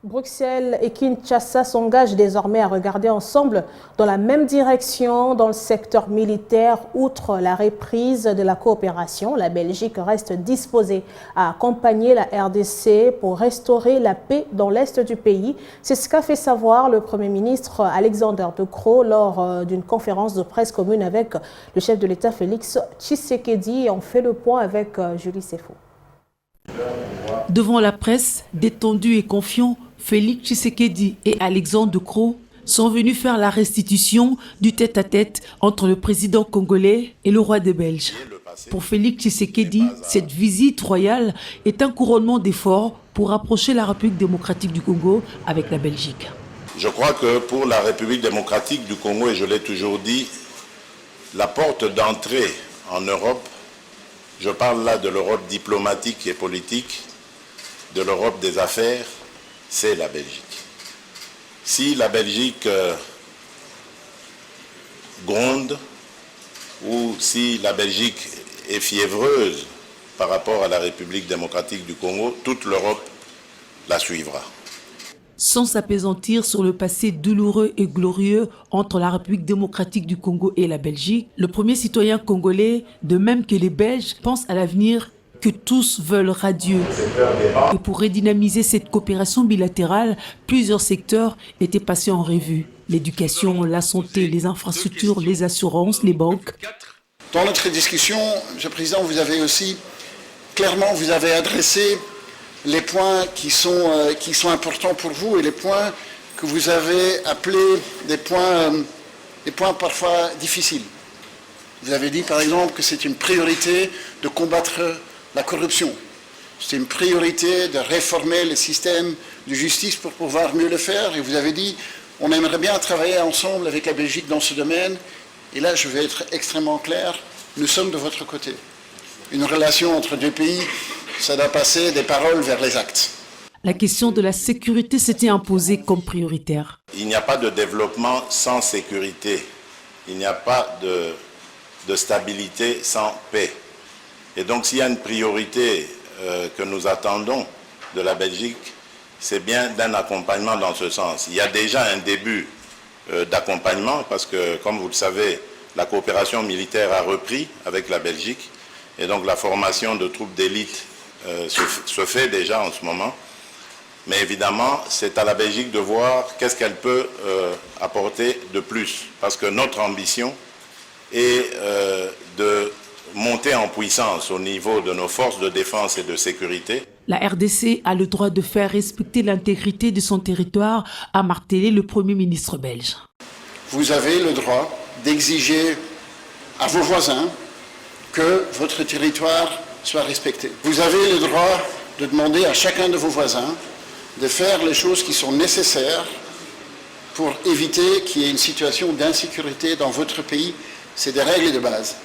Bruxelles et Kinshasa s'engagent désormais à regarder ensemble dans la même direction dans le secteur militaire. Outre la reprise de la coopération, la Belgique reste disposée à accompagner la RDC pour restaurer la paix dans l'est du pays. C'est ce qu'a fait savoir le Premier ministre Alexander De Croo lors d'une conférence de presse commune avec le chef de l'État Félix Tshisekedi. Et on fait le point avec Julie Sefo. Devant la presse, détendu et confiant, Félix Tshisekedi et Alexander De Croo sont venus faire la restitution du tête-à-tête entre le président congolais et le roi des Belges. Pour Félix Tshisekedi, cette visite royale est un couronnement d'efforts pour rapprocher la République démocratique du Congo avec la Belgique. Je crois que pour la République démocratique du Congo, et je l'ai toujours dit, la porte d'entrée en Europe, je parle là de l'Europe diplomatique et politique, de l'Europe des affaires, c'est la Belgique. Si la Belgique gronde ou si la Belgique est fiévreuse par rapport à la République démocratique du Congo, toute l'Europe la suivra. Sans s'appesantir sur le passé douloureux et glorieux entre la République démocratique du Congo et la Belgique, le premier citoyen congolais, de même que les Belges, pense à l'avenir que tous veulent radieux. Et pour redynamiser cette coopération bilatérale, plusieurs secteurs étaient passés en revue. L'éducation, la santé, les infrastructures, les assurances, les banques. Dans notre discussion, Monsieur le Président, vous avez aussi, clairement, vous avez adressé les points qui sont importants pour vous et les points que vous avez appelés des points parfois difficiles. Vous avez dit, par exemple, que c'est une priorité de combattre la corruption. C'est une priorité de réformer le système de justice pour pouvoir mieux le faire. Et vous avez dit, on aimerait bien travailler ensemble avec la Belgique dans ce domaine. Et là, je vais être extrêmement clair, nous sommes de votre côté. Une relation entre deux pays, ça doit passer des paroles vers les actes. La question de la sécurité s'était imposée comme prioritaire. Il n'y a pas de développement sans sécurité. Il n'y a pas de stabilité sans paix. Et donc s'il y a une priorité que nous attendons de la Belgique, c'est bien d'un accompagnement dans ce sens. Il y a déjà un début d'accompagnement parce que, comme vous le savez, la coopération militaire a repris avec la Belgique et donc la formation de troupes d'élite se fait déjà en ce moment. Mais évidemment, c'est à la Belgique de voir qu'est-ce qu'elle peut apporter de plus. Parce que notre ambition est de monter en puissance au niveau de nos forces de défense et de sécurité. La RDC a le droit de faire respecter l'intégrité de son territoire, a martelé le Premier ministre belge. Vous avez le droit d'exiger à vos voisins que votre territoire soit respecté. Vous avez le droit de demander à chacun de vos voisins de faire les choses qui sont nécessaires pour éviter qu'il y ait une situation d'insécurité dans votre pays. C'est des règles de base.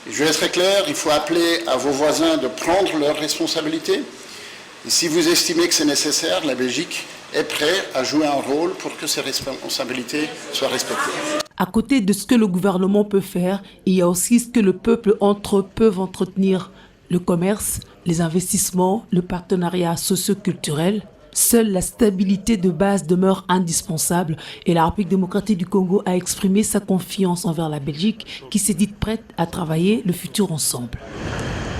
Et je vais être très clair, il faut appeler à vos voisins de prendre leurs responsabilités. Et si vous estimez que c'est nécessaire, la Belgique est prête à jouer un rôle pour que ces responsabilités soient respectées. À côté de ce que le gouvernement peut faire, il y a aussi ce que le peuple entre eux peuvent entretenir. Le commerce, les investissements, le partenariat socio-culturel. Seule la stabilité de base demeure indispensable et la République démocratique du Congo a exprimé sa confiance envers la Belgique qui s'est dite prête à travailler le futur ensemble.